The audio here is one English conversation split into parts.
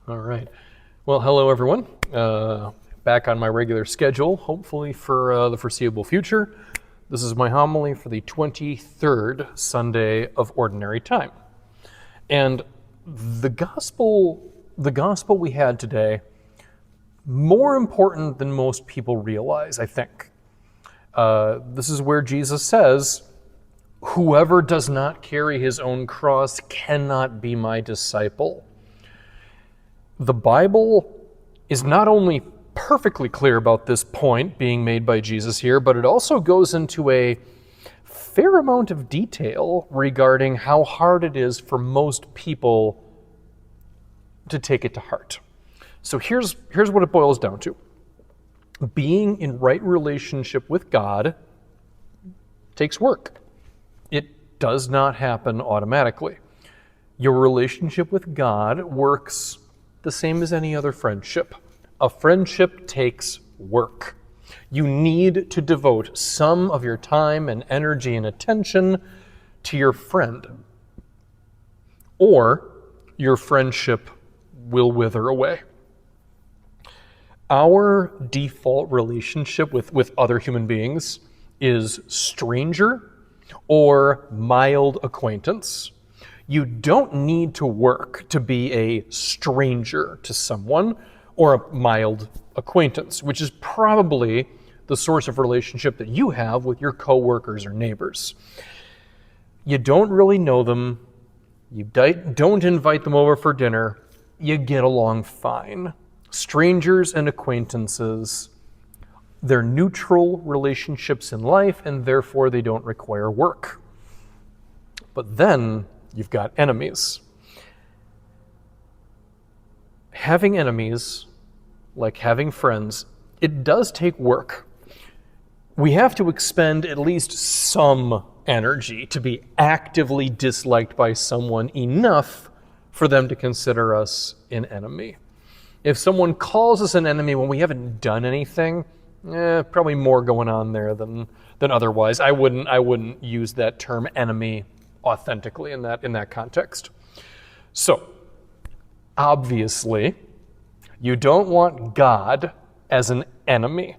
All right. Well, hello, everyone. Back on my regular schedule, hopefully for the foreseeable future. This is my homily for the 23rd Sunday of Ordinary Time. And the gospel we had today, more important than most people realize, I think. This is where Jesus says, "Whoever does not carry his own cross cannot be my disciple." The Bible is not only perfectly clear about this point being made by Jesus here, but it also goes into a fair amount of detail regarding how hard it is for most people to take it to heart. So here's what it boils down to. Being in right relationship with God takes work. It does not happen automatically. Your relationship with God works the same as any other friendship. A friendship takes work. You need to devote some of your time and energy and attention to your friend, or your friendship will wither away. Our default relationship with other human beings is stranger or mild acquaintance. You don't need to work to be a stranger to someone or a mild acquaintance, which is probably the source of relationship that you have with your coworkers or neighbors. You don't really know them. You don't invite them over for dinner. You get along fine. Strangers and acquaintances, they're neutral relationships in life, and therefore they don't require work. But then you've got enemies. Having enemies, like having friends, it does take work. We have to expend at least some energy to be actively disliked by someone enough for them to consider us an enemy. If someone calls us an enemy when we haven't done anything, probably more going on there than otherwise. I wouldn't use that term enemy authentically in that context. So, obviously, you don't want God as an enemy.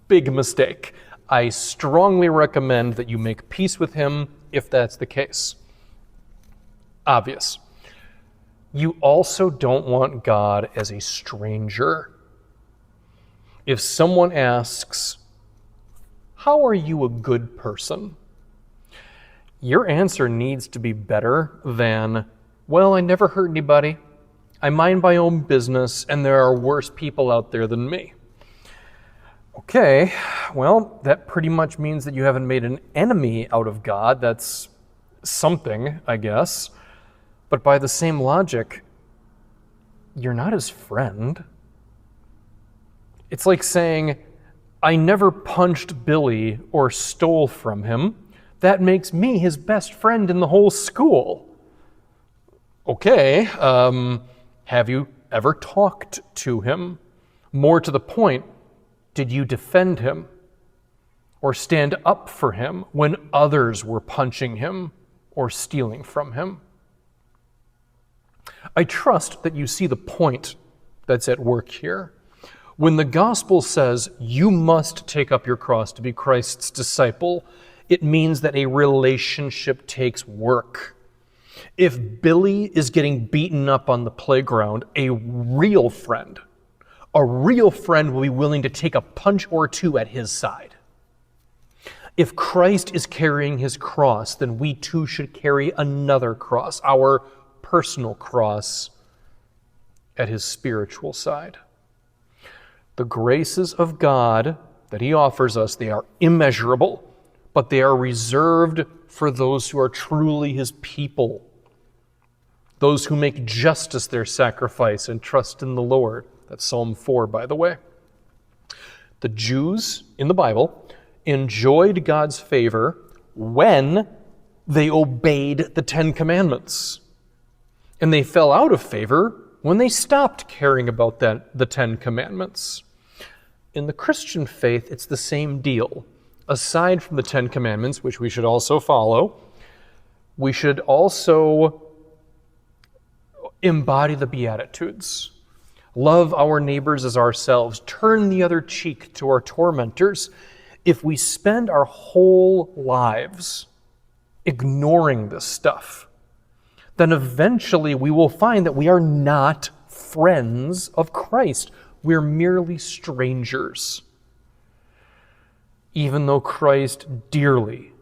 Big mistake. I strongly recommend that you make peace with him if that's the case. Obvious. You also don't want God as a stranger. If someone asks, "How are you a good person?" your answer needs to be better than, "Well, I never hurt anybody. I mind my own business, and there are worse people out there than me." Okay, well, that pretty much means that you haven't made an enemy out of God. That's something, I guess. But by the same logic, you're not his friend. It's like saying, "I never punched Billy or stole from him. That makes me his best friend in the whole school." Okay, have you ever talked to him? More to the point, did you defend him or stand up for him when others were punching him or stealing from him? I trust that you see the point that's at work here. When the gospel says you must take up your cross to be Christ's disciple, it means that a relationship takes work. If Billy is getting beaten up on the playground, a real friend will be willing to take a punch or two at his side. If Christ is carrying his cross, then we too should carry another cross, our personal cross, at his spiritual side. The graces of God that he offers us, they are immeasurable, but they are reserved for those who are truly his people, those who make justice their sacrifice and trust in the Lord. That's Psalm 4, by the way. The Jews in the Bible enjoyed God's favor when they obeyed the Ten Commandments. And they fell out of favor when they stopped caring about the Ten Commandments. In the Christian faith, it's the same deal. Aside from the Ten Commandments, which we should also follow, we should also embody the Beatitudes, love our neighbors as ourselves, turn the other cheek to our tormentors, if we spend our whole lives ignoring this stuff, then eventually we will find that we are not friends of Christ. We're merely strangers. Even though Christ dearly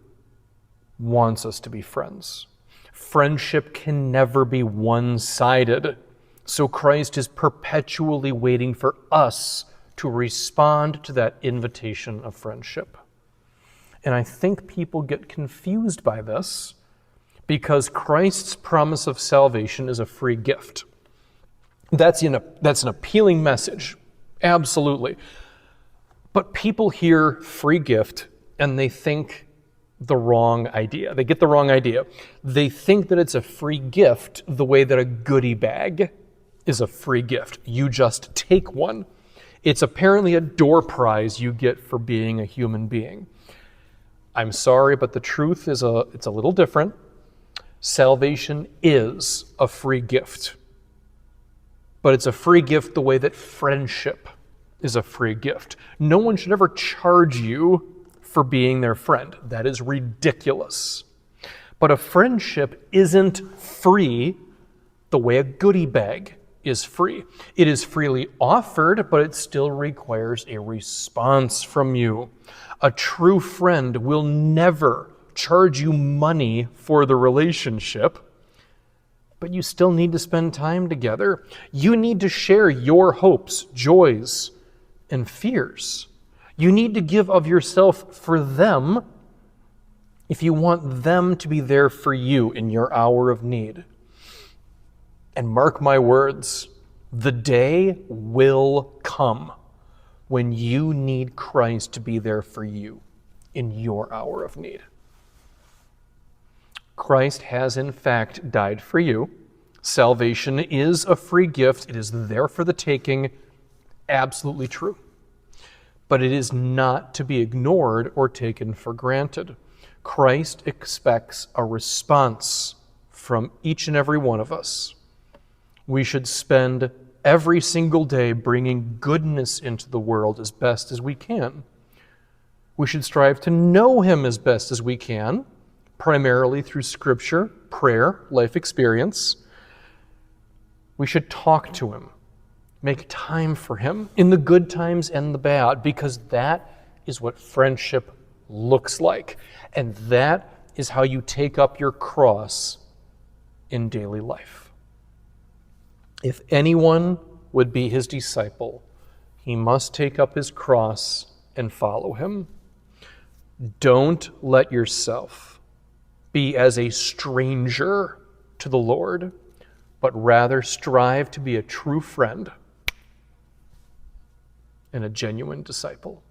wants us to be friends. Friendship can never be one-sided. So Christ is perpetually waiting for us to respond to that invitation of friendship. And I think people get confused by this because Christ's promise of salvation is a free gift. That's an appealing message, absolutely. But people hear free gift and they think the wrong idea. They get the wrong idea. They think that it's a free gift the way that a goodie bag is a free gift. You just take one. It's apparently a door prize you get for being a human being. I'm sorry, but the truth is it's a little different. Salvation is a free gift. But it's a free gift the way that friendship is a free gift. No one should ever charge you for being their friend. That is ridiculous. But a friendship isn't free the way a goodie bag is free. It is freely offered, but it still requires a response from you. A true friend will never charge you money for the relationship, but you still need to spend time together. You need to share your hopes, joys, and fears. You need to give of yourself for them if you want them to be there for you in your hour of need. And mark my words, the day will come when you need Christ to be there for you in your hour of need. Christ has in fact died for you. Salvation is a free gift. It is there for the taking. Absolutely true. But it is not to be ignored or taken for granted. Christ expects a response from each and every one of us. We should spend every single day bringing goodness into the world as best as we can. We should strive to know Him as best as we can, primarily through Scripture, prayer, life experience. We should talk to Him, make time for Him in the good times and the bad, because that is what friendship looks like. And that is how you take up your cross in daily life. If anyone would be His disciple, he must take up his cross and follow Him. Don't let yourself be as a stranger to the Lord, but rather strive to be a true friend and a genuine disciple.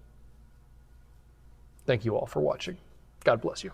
Thank you all for watching. God bless you.